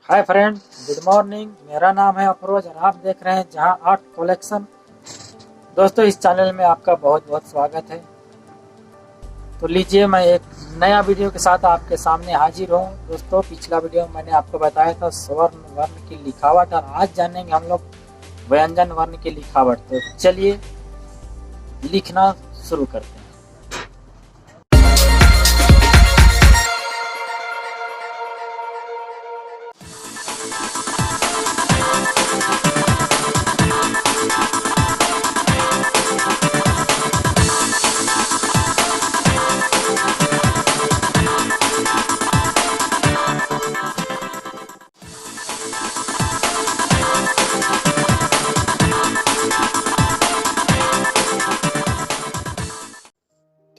Hi friend, good morning. मेरा नाम है अफरोज और आप देख रहे हैं जहां आर्ट कलेक्शन। दोस्तों, इस चैनल में आपका बहुत बहुत स्वागत है। तो लीजिए, मैं एक नया वीडियो के साथ आपके सामने हाजिर हूं। दोस्तों, पिछला वीडियो में मैंने आपको बताया था स्वर्ण वर्ण की लिखावट, और आज जानेंगे हम लोग व्यंजन वर्ण की लिखावट। तो चलिए लिखना शुरू करते हैं।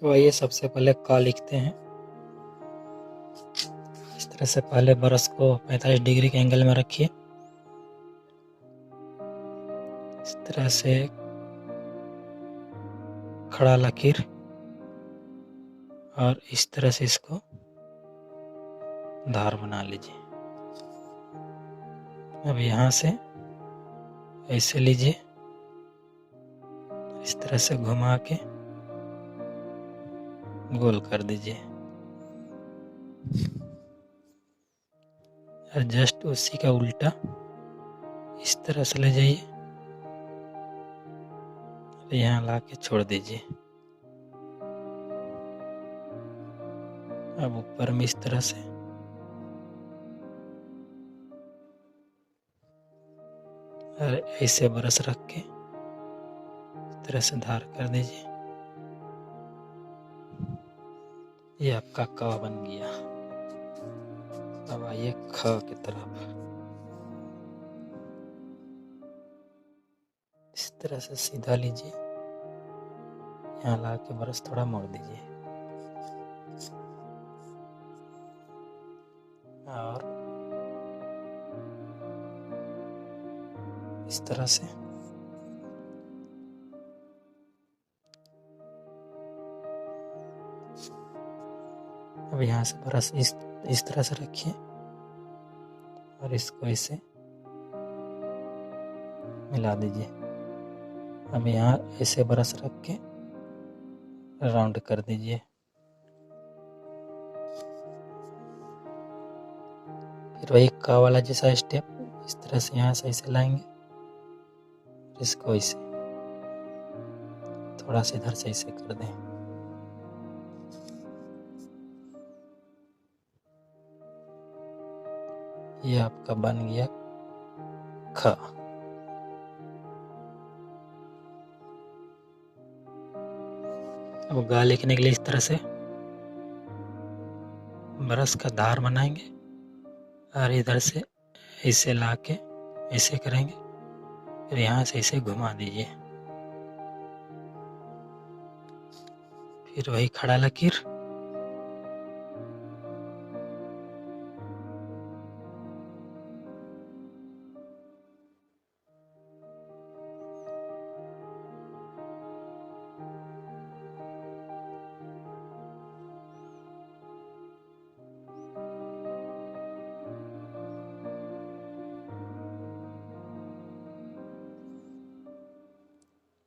तो आइए सबसे पहले क लिखते हैं। इस तरह से पहले ब्रश को 45 डिग्री के एंगल में रखिए। इस तरह से खड़ा लकीर, और इस तरह से इसको धार बना लीजिए। अब यहाँ से ऐसे लीजिए, इस तरह से घुमा के गोल कर दीजिए, और जस्ट उसी का उल्टा इस तरह से ले जाइए, यहाँ ला के छोड़ दीजिए। अब ऊपर में इस तरह से और ऐसे ब्रश रख के इस तरह से धार कर दीजिए। ये आपका क बन गया। अब आइए ख की तरफ। इस तरह से सीधा लीजिए, यहाँ ला के ब्रश थोड़ा मोड़ दीजिए, और इस तरह से अब यहाँ से ब्रश इस तरह से रखिए, और इसको ऐसे मिला दीजिए। अब यहाँ ऐसे ब्रश रख के राउंड कर दीजिए। फिर वही क वाला जैसा स्टेप इस तरह से यहाँ से ऐसे लाएंगे, इसको ऐसे थोड़ा सा इधर से ऐसे कर दें। ये आपका बन गया ख। अब ग लिखने के लिए इस तरह से ब्रश का धार बनाएंगे, और इधर से ऐसे ला के ऐसे करेंगे, फिर यहाँ से ऐसे घुमा दीजिए। फिर वही खड़ा लकीर,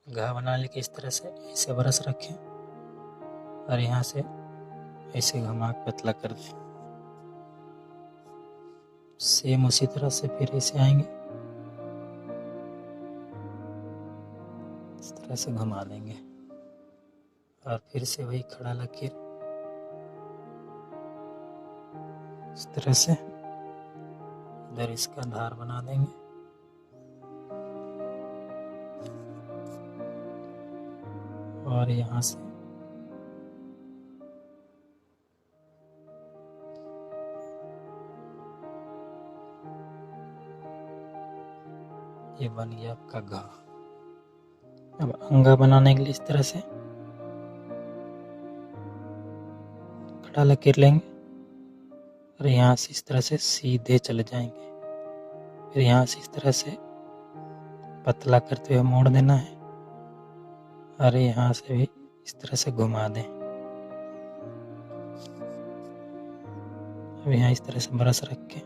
घा बनाने के इस तरह से ऐसे ब्रश रखें, और यहाँ से ऐसे घुमा के पतला कर दें। सेम उसी तरह से फिर ऐसे आएंगे, इस तरह से घुमा देंगे, और फिर से वही खड़ा लकीर इस तरह से इधर इसका धार बना देंगे, और यहाँ से ये बन गया आपका घा। अब अंगा बनाने के लिए इस तरह से खड़ा लकीर लेंगे, और यहाँ से इस तरह से सीधे चले जाएंगे। फिर यहाँ से इस तरह से पतला करते हुए मोड़ देना है, और यहाँ से भी इस तरह से घुमा दें। अब यहाँ इस तरह से ब्रश रख के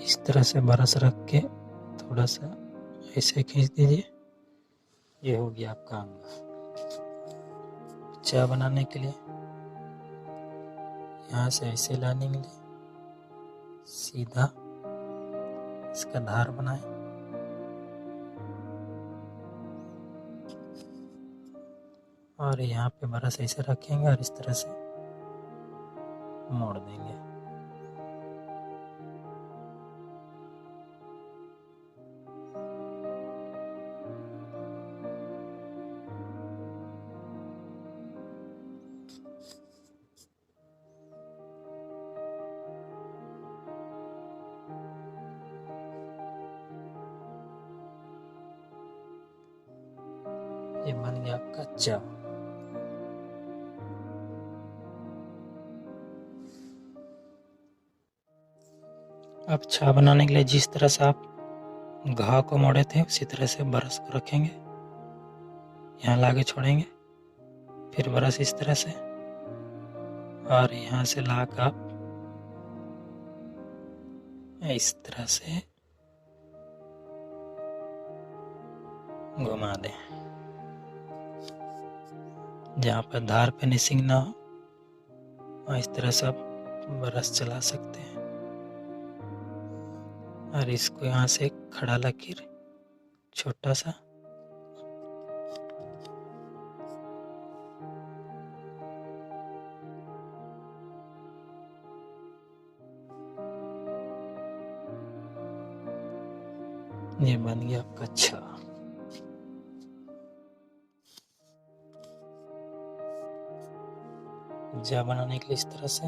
इस तरह से ब्रश रख के थोड़ा सा ऐसे खींच दीजिए। ये हो गया आपका अंगा। चाय बनाने के लिए यहाँ से ऐसे लाने के लिए सीधा इसका धार बनाएं और यहाँ पे ब्रश ऐसे रखेंगे और इस तरह से मोड़ देंगे। ये बन गया आपका चाय। अब चाय बनाने के लिए जिस तरह से आप घाव को मोड़े थे उसी तरह से ब्रश को रखेंगे, यहाँ लाके छोड़ेंगे, फिर ब्रश इस तरह से और यहाँ से लाकर आप इस तरह से घुमा दें। जहाँ पर धार फिनिशिंग ना हो वहाँ इस तरह से आप ब्रश चला सकते हैं और इसको यहाँ से खड़ा लकीर छोटा सा ये बन गया आपका चाय। चाय बनाने के लिए इस तरह से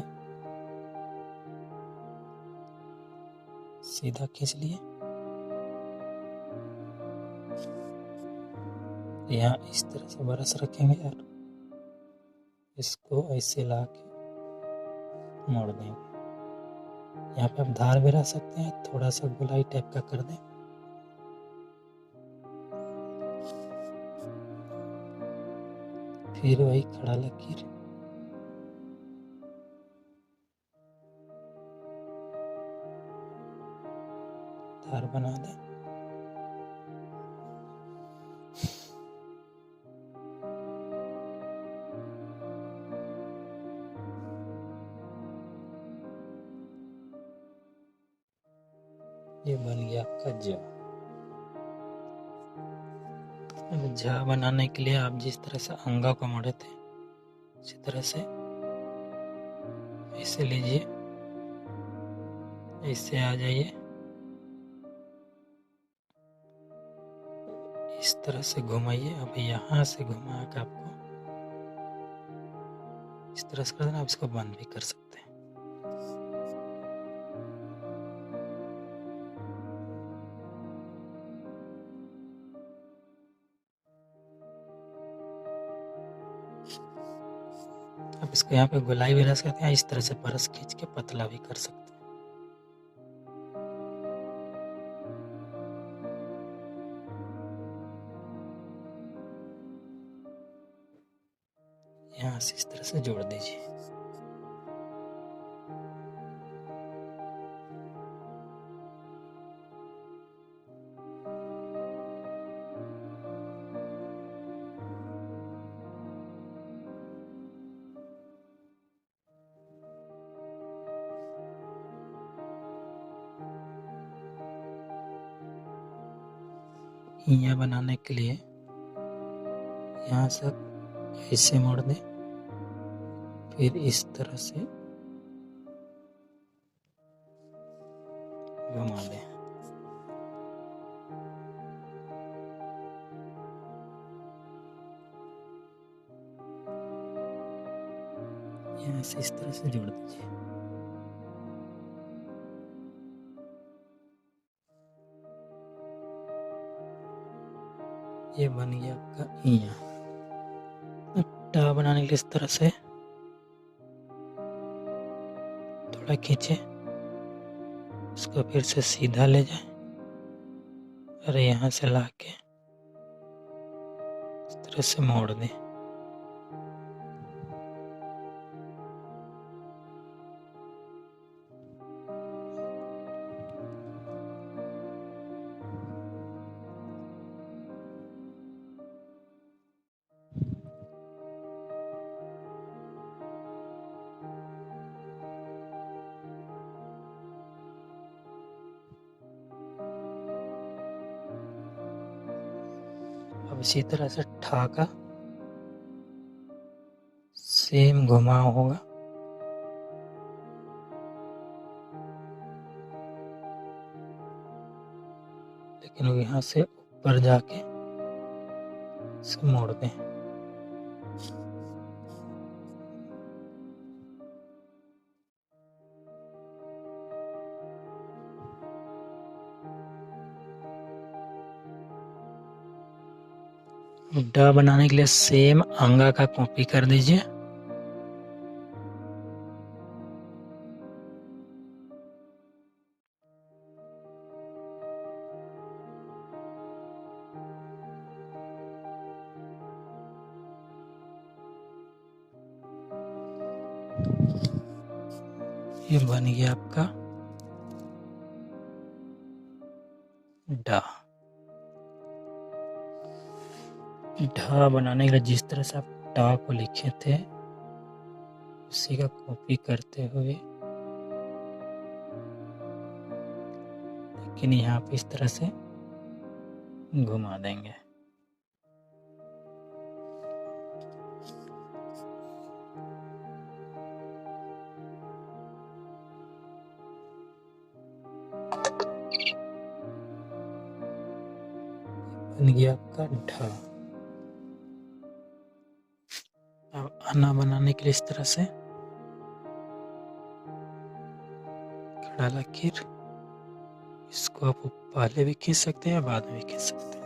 सीधा खींच लिए, यहाँ इस तरह से ब्रश रखेंगे और इसको ऐसे ला के मोड़ देंगे। यहाँ पे आप धार भी रख सकते हैं, थोड़ा सा गोलाई टाइप का कर दें। फिर वही खड़ा लकीर धार बना दें। ये बन गया आपका जा। अब जा बनाने के लिए आप जिस तरह से अंगा को मोड़े थे उसी तरह से ऐसे लीजिए, ऐसे आ जाइए, इस तरह से घुमाइए। अब यहाँ से घुमा के आपको इस तरह से कर देना। आप इसको बंद भी कर सकते हैं। आप इसको यहाँ पे गोलाई भी रख सकते हैं, इस तरह से ब्रश खींच के पतला भी कर सकते हैं। यहाँ से इस तरह से जोड़ दीजिए। यहाँ बनाने के लिए यहाँ से ऐसे मोड़ दें, फिर इस तरह से घुमा दें। यहाँ से इस तरह से जोड़ दीजिए। ये बन गया आपका ईया। टा बनाने के लिए इस तरह से थोड़ा खींचे, इसको फिर से सीधा ले जाए और यहाँ से लाके इस तरह से मोड़ दें। अब इसी तरह से ठा का सेम घुमाव होगा। लेकिन वो यहाँ से ऊपर जाके इसे मोड़ दें। ड बनाने के लिए सेम अंगा का कॉपी कर दीजिए। ये बन गया आपका ड। ढ बनाने के लिए जिस तरह से आप टा को लिखे थे उसी का कॉपी करते हुए, लेकिन यहाँ पे इस तरह से घुमा देंगे। बन गया आपका ढ। अब आना बनाने के लिए इस तरह से खड़ा लकीर, इसको आप पहले भी खींच सकते हैं या बाद में भी खींच सकते हैं।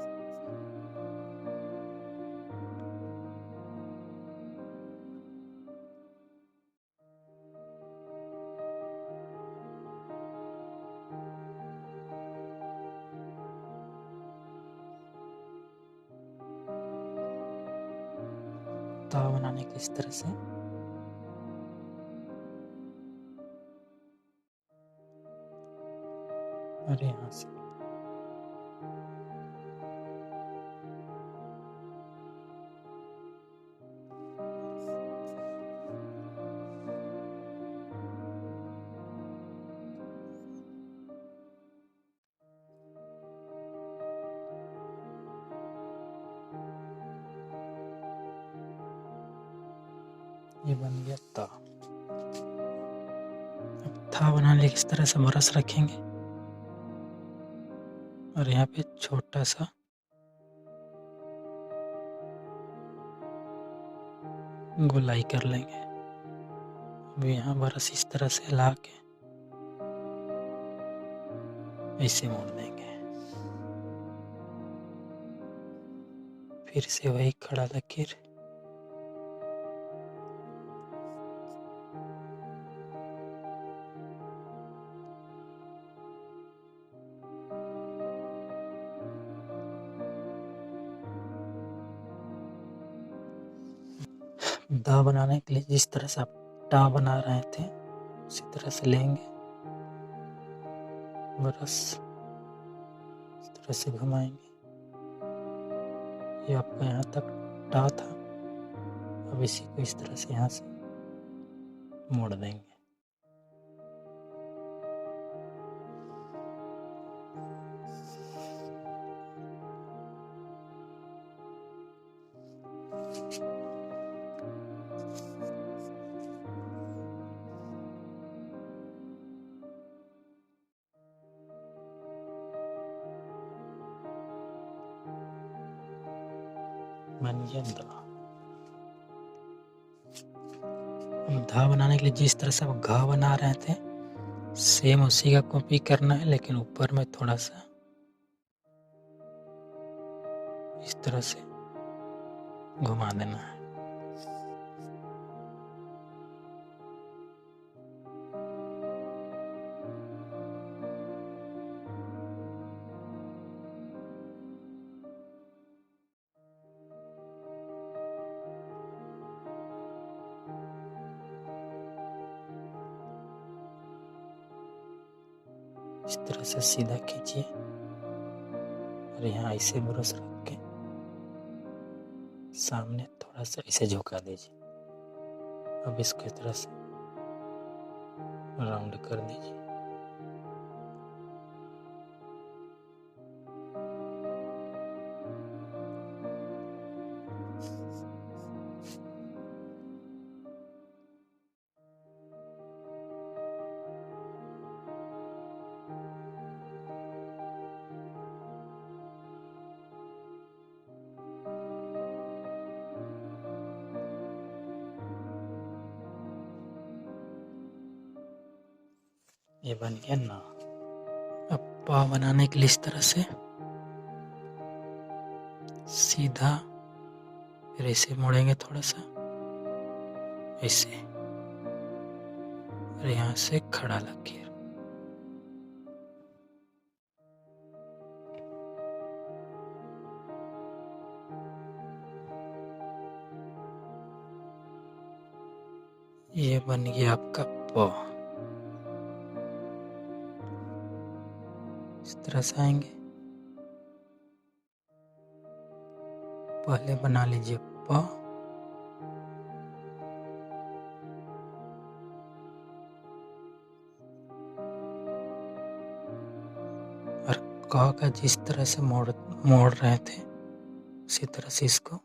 ता बनाने के इस तरह से और यहाँ से ये बन गया ता। अब था बनाने के लिए इस तरह से ब्रश रखेंगे और यहाँ पे छोटा सा गोलाई कर लेंगे। अब यहाँ ब्रश इस तरह से ला के ऐसे मोड़ देंगे। फिर से वही खड़ा लकीर, दा बनाने के लिए जिस तरह से आप टा बना रहे थे उसी तरह से लेंगे ब्रश, इस तरह से घुमाएंगे। ये आपका यहाँ तक टा था। अब इसी को इस तरह से यहाँ से मोड़ देंगे। बन गया दा। अब धा बनाने के लिए जिस तरह से आप घा बना रहे थे सेम उसी का कॉपी करना है, लेकिन ऊपर में थोड़ा सा इस तरह से घुमा देना है। इस तरह से सीधा खींचिए और यहाँ ऐसे ब्रश रख के सामने थोड़ा सा इसे झुका दीजिए। अब इसको इस तरह से राउंड कर दीजिए। ये बन गया ना। अब पा बनाने के लिए इस तरह से सीधा, फिर ऐसे मोड़ेंगे थोड़ा सा ऐसे, और यहाँ से खड़ा लकीर। ये बन गया आपका प। इस तरह से आएंगे। पहले बना लीजिए प, और क का जिस तरह से मोड़ रहे थे उसी तरह से इसको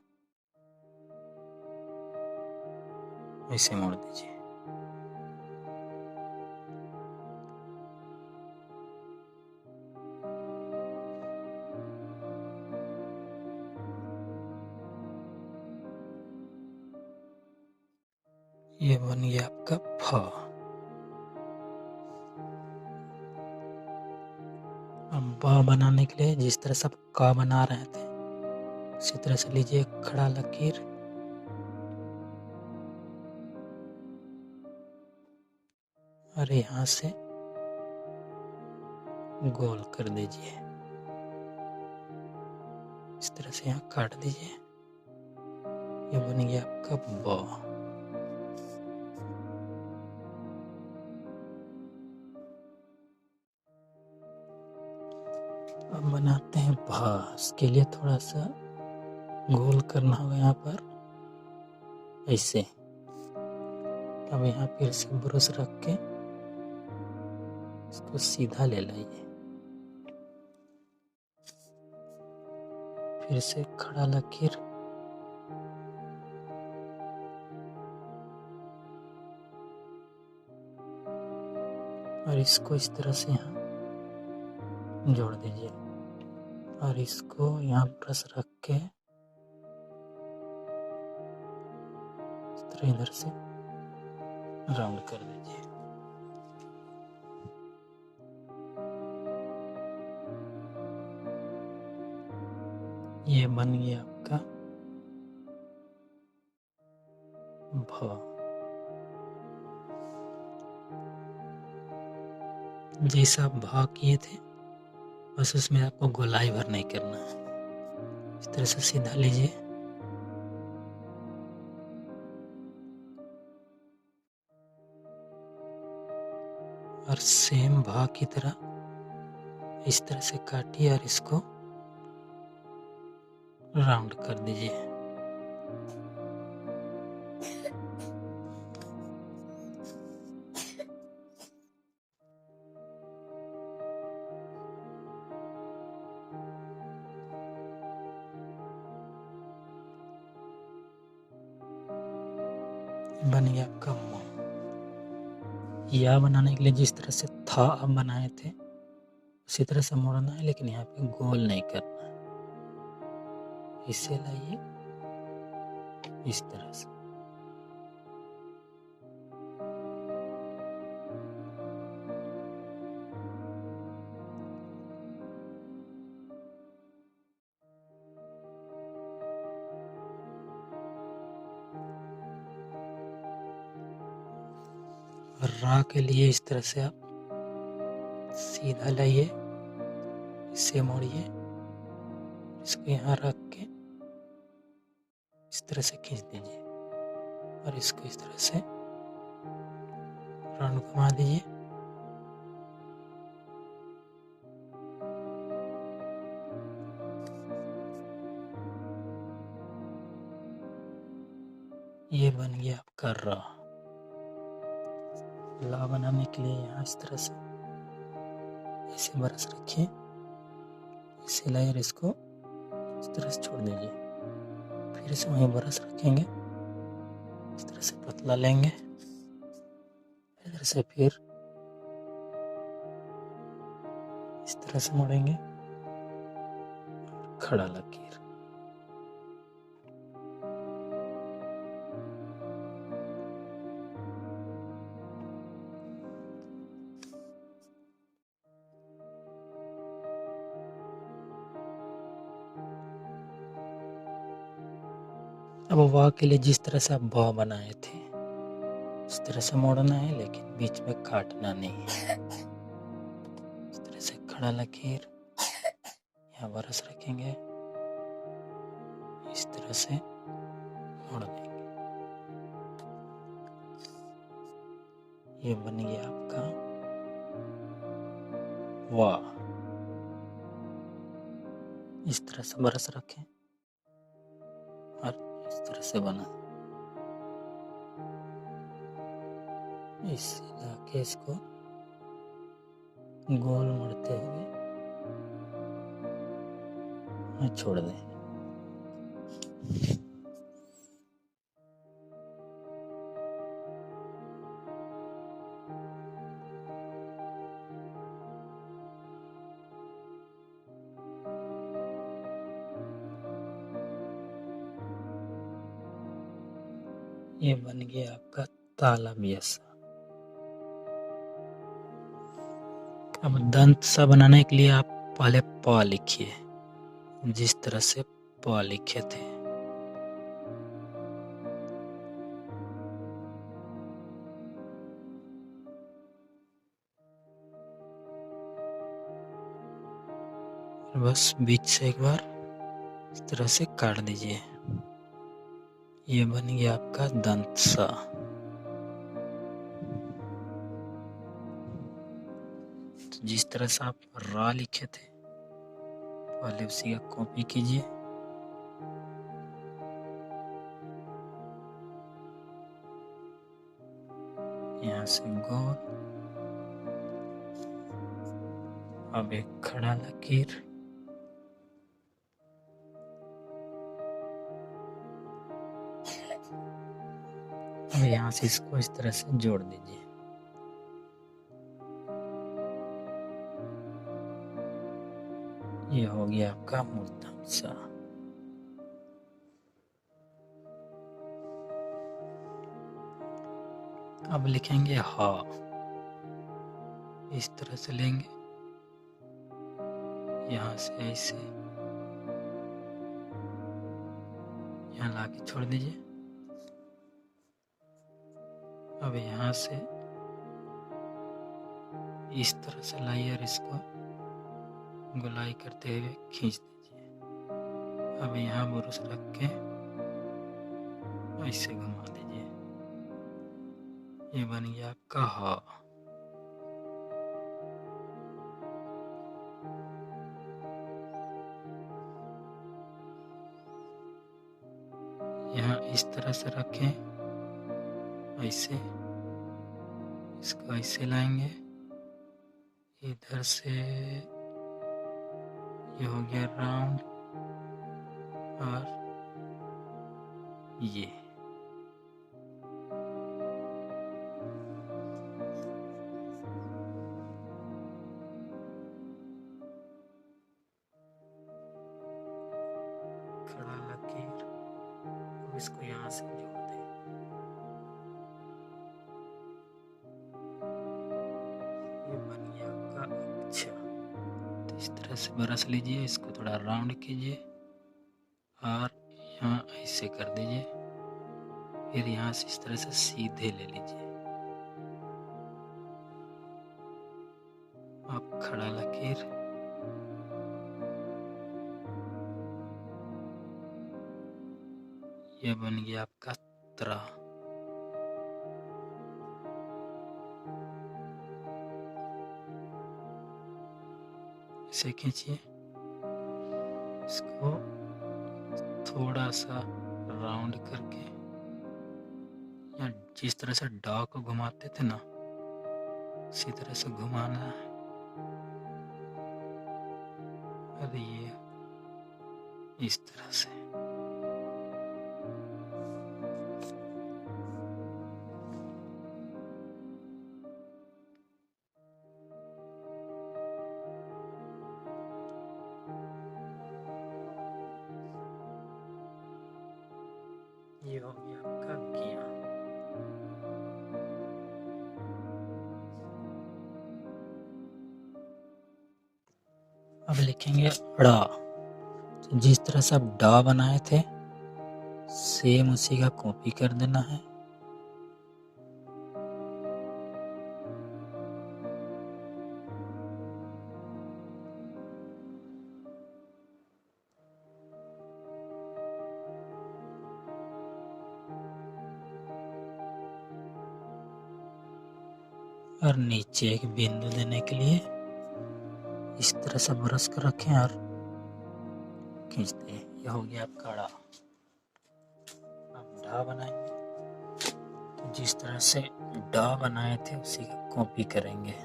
ऐसे मोड़ दीजिए। ये बन गया आपका फ। अब ब बनाने के लिए जिस तरह से आप क बना रहे थे उसी तरह से लीजिए खड़ा लकीर, और यहाँ से गोल कर दीजिए। इस तरह से यहाँ काट दीजिए। ये बन गया आपका ब। अब बनाते हैं भ। इसके लिए थोड़ा सा गोल करना होगा यहाँ पर ऐसे। अब यहाँ फिर से ब्रश रख के इसको सीधा ले लाइए, फिर से खड़ा लकीर, और इसको इस तरह से यहाँ जोड़ दीजिए, और इसको यहाँ ब्रश रख के इस तरह इधर से राउंड कर दीजिए। ये बन गया आपका भ। जैसा आप भ किए थे बस उसमें आपको गोलाई भर नहीं करना है। इस तरह से सीधा लीजिए, और सेम भ की तरह इस तरह से काटिए और इसको राउंड कर दीजिए। बन गया आपका म। या बनाने के लिए जिस तरह से था आप बनाए थे उसी तरह से मोड़ना है, लेकिन यहाँ पे गोल नहीं करना है। इसे लाइए इस तरह से। और रा के लिए इस तरह से आप सीधा लाइए, इसे मोड़िए, इसको यहाँ रख के इस तरह से खींच दीजिए, और इसको इस तरह से राउंड घुमा दीजिए। ये बन गया आपका रा। ला बनाने के लिए यहाँ इस तरह से ऐसे ब्रश रखिए, इसे लाइए और इसको इस तरह से छोड़ दीजिए, फिर से वहीं ब्रश रखेंगे, इस तरह से पतला लेंगे, इधर से फिर इस तरह से मोड़ेंगे, खड़ा लकीर। अब वाह के लिए जिस तरह से आप वाह बनाए थे उस तरह से मोड़ना है, लेकिन बीच में काटना नहीं है। इस तरह से खड़ा लकीर यहाँ बरस रखेंगे, इस तरह से मोड़ देंगे। ये बन गया आपका वाह। इस तरह से बरस रखें और इस तरह से बना। इससे लाके इसको गोल मोड़ते हुए छोड़ दें। ये बन गया आपका ताला जैसा। अब दंत सा बनाने के लिए आप पहले प लिखिए, जिस तरह से प लिखे थे। बस बीच से एक बार इस तरह से काट दीजिए। ये बन गया आपका दंत सा। तो जिस तरह से आप रा लिखे थे पहले उसी का कॉपी कीजिए। यहाँ से गोल, अब एक खड़ा लकीर, अब यहाँ से इसको इस तरह से जोड़ दीजिए। ये हो गया आपका मूर्तम सा। अब लिखेंगे हा। इस तरह से लेंगे, यहाँ से ऐसे यहाँ लाके छोड़ दीजिए। अब यहाँ से इस तरह से लाइए और इसको गोलाई करते हुए खींच दीजिए। अब यहाँ बुरुश रख के ऐसे घुमा दीजिए। ये बन गया आपका हा। यहाँ इस तरह से रखें, ऐसे इसको ऐसे लाएंगे, इधर से ये हो गया राउंड और ये खड़ा लकीर। अब इसको यहाँ से जोड़ दें। ये बन गया आपका अच्छा। तो इस तरह से बरस लीजिए, इसको थोड़ा राउंड कीजिए और यहाँ ऐसे कर दीजिए। फिर यहाँ से इस तरह से सीधे ले लीजिए। अब खड़ा लकीर, ये बन गया आपका त्रा। इसे खींचिए, इसको थोड़ा सा राउंड करके या जिस तरह से डॉ को घुमाते थे ना उसी तरह से घुमाना है। और ये इस तरह से ये हो गया आपका किया। अब लिखेंगे ड़ा। तो जिस तरह से आप डा बनाए थे सेम उसी का कॉपी कर देना है। और नीचे एक बिंदु देने के लिए इस तरह से ब्रश कर रखें और खींचते हैं। यह हो गया आपका डा। अब डा बनाएंगे तो जिस तरह से डा बनाए थे उसी का कॉपी करेंगे।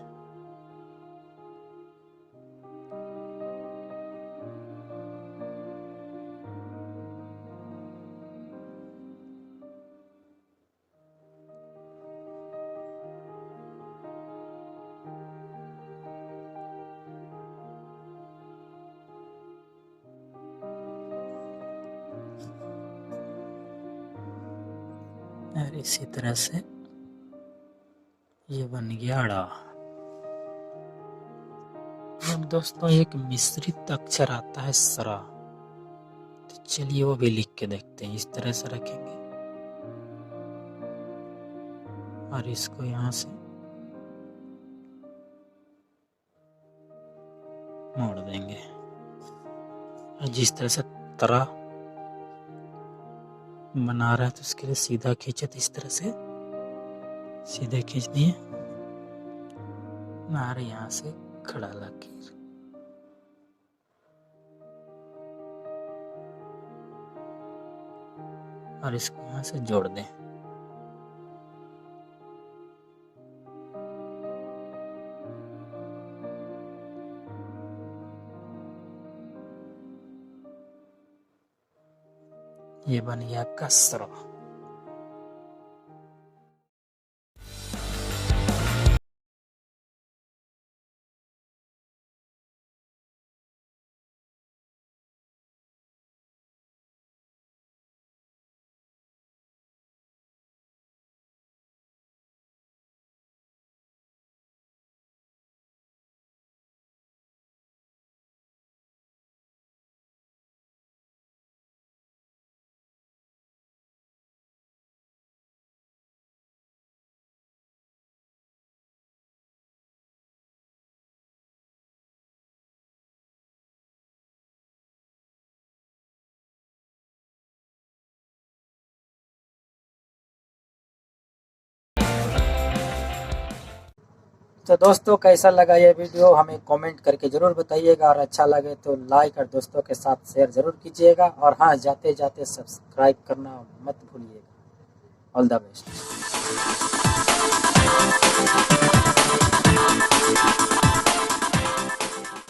और इसी तरह से ये बन गया अड़ा। अब दोस्तों एक मिश्रित अक्षर आता है सरा, तो चलिए वो भी लिख के देखते हैं। इस तरह से रखेंगे और इसको यहाँ से मोड़ देंगे। और जिस तरह से तरा बना रहा है तो उसके लिए सीधा खींचे, तो इस तरह से सीधे खींच दिए और यहाँ से खड़ा लकीर। और इसको यहाँ से जोड़ दें। ये बन गया कसरा। तो दोस्तों कैसा लगा ये वीडियो हमें कमेंट करके ज़रूर बताइएगा, और अच्छा लगे तो लाइक और दोस्तों के साथ शेयर ज़रूर कीजिएगा। और हाँ, जाते जाते सब्सक्राइब करना मत भूलिएगा। All the best.